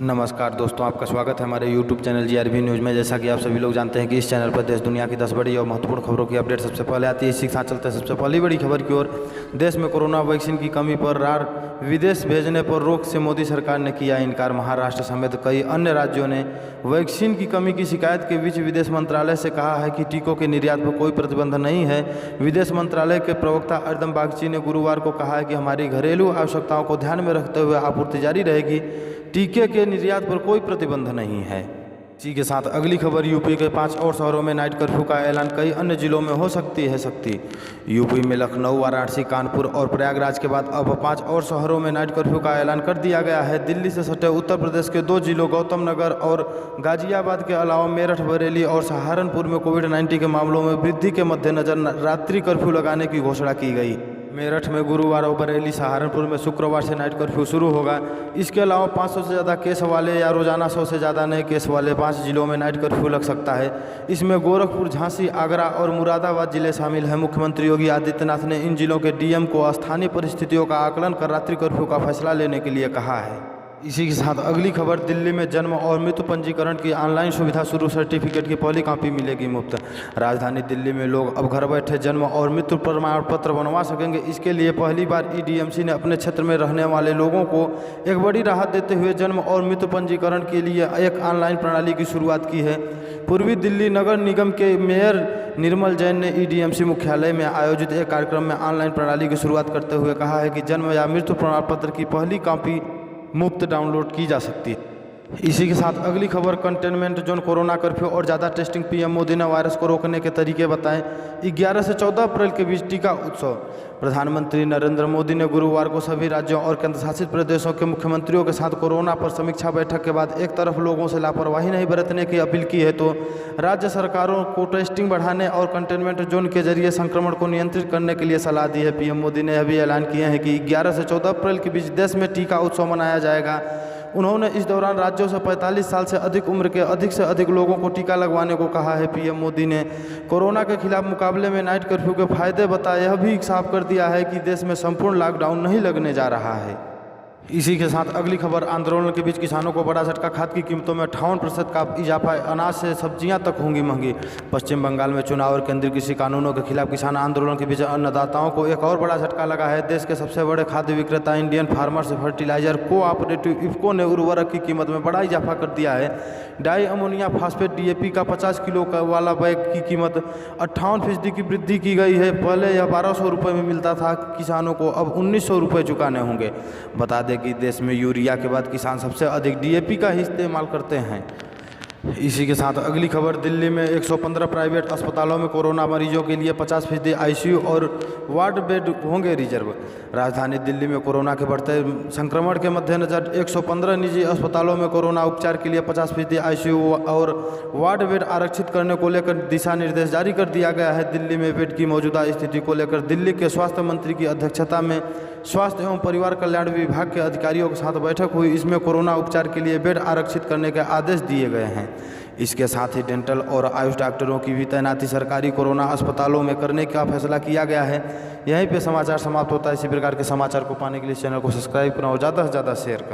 नमस्कार दोस्तों, आपका स्वागत है हमारे YouTube चैनल GRV न्यूज़ में। जैसा कि आप सभी लोग जानते हैं कि इस चैनल पर देश दुनिया की 10 बड़ी और महत्वपूर्ण खबरों की अपडेट सबसे पहले आती है। इसी के साथ चलते हैं सबसे पहली बड़ी खबर की ओर। देश में कोरोना वैक्सीन की कमी पर विदेश भेजने पर रोक से मोदी सरकार ने किया इनकार। महाराष्ट्र समेत कई अन्य राज्यों ने वैक्सीन की कमी की शिकायत के बीच विदेश मंत्रालय से कहा है कि टीकों के निर्यात पर कोई प्रतिबंध नहीं है। विदेश मंत्रालय के प्रवक्ता अरिंदम बागची ने गुरुवार को कहा है कि हमारी घरेलू आवश्यकताओं को ध्यान में रखते हुए आपूर्ति जारी रहेगी। टीके के निर्यात पर कोई प्रतिबंध नहीं है। इसी के साथ अगली खबर, यूपी के 5 और शहरों में नाइट कर्फ्यू का ऐलान कई अन्य जिलों में हो सकती है सख्ती। यूपी में लखनऊ, वाराणसी, कानपुर और प्रयागराज के बाद अब 5 और शहरों में नाइट कर्फ्यू का ऐलान कर दिया गया है। दिल्ली से सटे उत्तर प्रदेश के 2 जिलों गौतम नगर और गाजियाबाद के अलावा मेरठ, बरेली और सहारनपुर में कोविड-19 के मामलों में वृद्धि के मद्देनजर रात्रि कर्फ्यू लगाने की घोषणा की गई। मेरठ में गुरुवार और बरेली, सहारनपुर में शुक्रवार से नाइट कर्फ्यू शुरू होगा। इसके अलावा 500 से ज़्यादा केस वाले या रोजाना 100 से ज़्यादा नए केस वाले 5 जिलों में नाइट कर्फ्यू लग सकता है। इसमें गोरखपुर, झांसी, आगरा और मुरादाबाद जिले शामिल हैं। मुख्यमंत्री योगी आदित्यनाथ ने इन जिलों के डीएम को स्थानीय परिस्थितियों का आकलन कर रात्रि कर्फ्यू का फैसला लेने के लिए कहा है। इसी के साथ अगली खबर, दिल्ली में जन्म और मृत्यु पंजीकरण की ऑनलाइन सुविधा शुरू। सर्टिफिकेट की पहली कॉपी मिलेगी मुफ्त। राजधानी दिल्ली में लोग अब घर बैठे जन्म और मृत्यु प्रमाण पत्र बनवा सकेंगे। इसके लिए पहली बार ईडीएमसी ने अपने क्षेत्र में रहने वाले लोगों को एक बड़ी राहत देते हुए जन्म और मृत्यु पंजीकरण के लिए एक ऑनलाइन प्रणाली की शुरुआत की है। पूर्वी दिल्ली नगर निगम के मेयर निर्मल जैन ने ईडीएमसी मुख्यालय में आयोजित एक कार्यक्रम में ऑनलाइन प्रणाली की शुरुआत करते हुए कहा है कि जन्म या मृत्यु प्रमाण पत्र की पहली कॉपी मुफ्त डाउनलोड की जा सकती है। इसी के साथ अगली खबर, कंटेनमेंट जोन, कोरोना कर्फ्यू और ज़्यादा टेस्टिंग। पीएम मोदी ने वायरस को रोकने के तरीके बताएं। 11 से 14 अप्रैल के बीच टीका उत्सव। प्रधानमंत्री नरेंद्र मोदी ने गुरुवार को सभी राज्यों और केंद्रशासित प्रदेशों के मुख्यमंत्रियों के साथ कोरोना पर समीक्षा बैठक के बाद एक तरफ लोगों से लापरवाही नहीं बरतने की अपील की है तो राज्य सरकारों को टेस्टिंग बढ़ाने और कंटेनमेंट जोन के जरिए संक्रमण को नियंत्रित करने के लिए सलाह दी है। पीएम मोदी ने अभी ऐलान किए हैं कि 11 से 14 अप्रैल के बीच देश में टीका उत्सव मनाया जाएगा। उन्होंने इस दौरान राज्यों से 45 साल से अधिक उम्र के अधिक से अधिक लोगों को टीका लगवाने को कहा है। पीएम मोदी ने कोरोना के खिलाफ मुकाबले में नाइट कर्फ्यू के फायदे बताए। यह भी साफ कर दिया है कि देश में संपूर्ण लॉकडाउन नहीं लगने जा रहा है। इसी के साथ अगली खबर, आंदोलन के बीच किसानों को बड़ा झटका। खाद की कीमतों में 58% का इजाफा। अनाज से सब्जियां तक होंगी महंगी। पश्चिम बंगाल में चुनाव और केंद्रीय कृषि कानूनों के खिलाफ किसान आंदोलन के बीच अन्नदाताओं को एक और बड़ा झटका लगा है। देश के सबसे बड़े खाद्य विक्रेता Indian farmers fertiliser cooperative IFFCO ने उर्वरक की कीमत में बड़ा इजाफा कर दिया है। डाई अमोनिया फास्फेट डीएपी का 50 किलो वाला बैग की कीमत 58% की वृद्धि की गई है। पहले यह 1200 रुपये में मिलता था किसानों को, अब 1900 रुपये चुकाने होंगे। बता दें कि देश में यूरिया के बाद किसान सबसे अधिक डीएपी का ही इस्तेमाल करते हैं। इसी के साथ अगली खबर, दिल्ली में 115 प्राइवेट अस्पतालों में कोरोना मरीजों के लिए 50% आईसीयू और वार्ड बेड होंगे रिजर्व। राजधानी दिल्ली में कोरोना के बढ़ते संक्रमण के मद्देनजर 115 निजी अस्पतालों में कोरोना उपचार के लिए 50% आईसीयू और वार्ड बेड आरक्षित करने को लेकर दिशा निर्देश जारी कर दिया गया है। दिल्ली में बेड की मौजूदा स्थिति को लेकर दिल्ली के स्वास्थ्य मंत्री की अध्यक्षता में स्वास्थ्य एवं परिवार कल्याण विभाग के अधिकारियों के साथ बैठक हुई। इसमें कोरोना उपचार के लिए बेड आरक्षित करने के आदेश दिए गए हैं। इसके साथ ही डेंटल और आयुष डॉक्टरों की भी तैनाती सरकारी कोरोना अस्पतालों में करने का फैसला किया गया है। यहीं पे समाचार समाप्त होता है। इसी प्रकार के समाचार को पाने के लिए चैनल को सब्सक्राइब करें और ज़्यादा से ज़्यादा शेयर करें।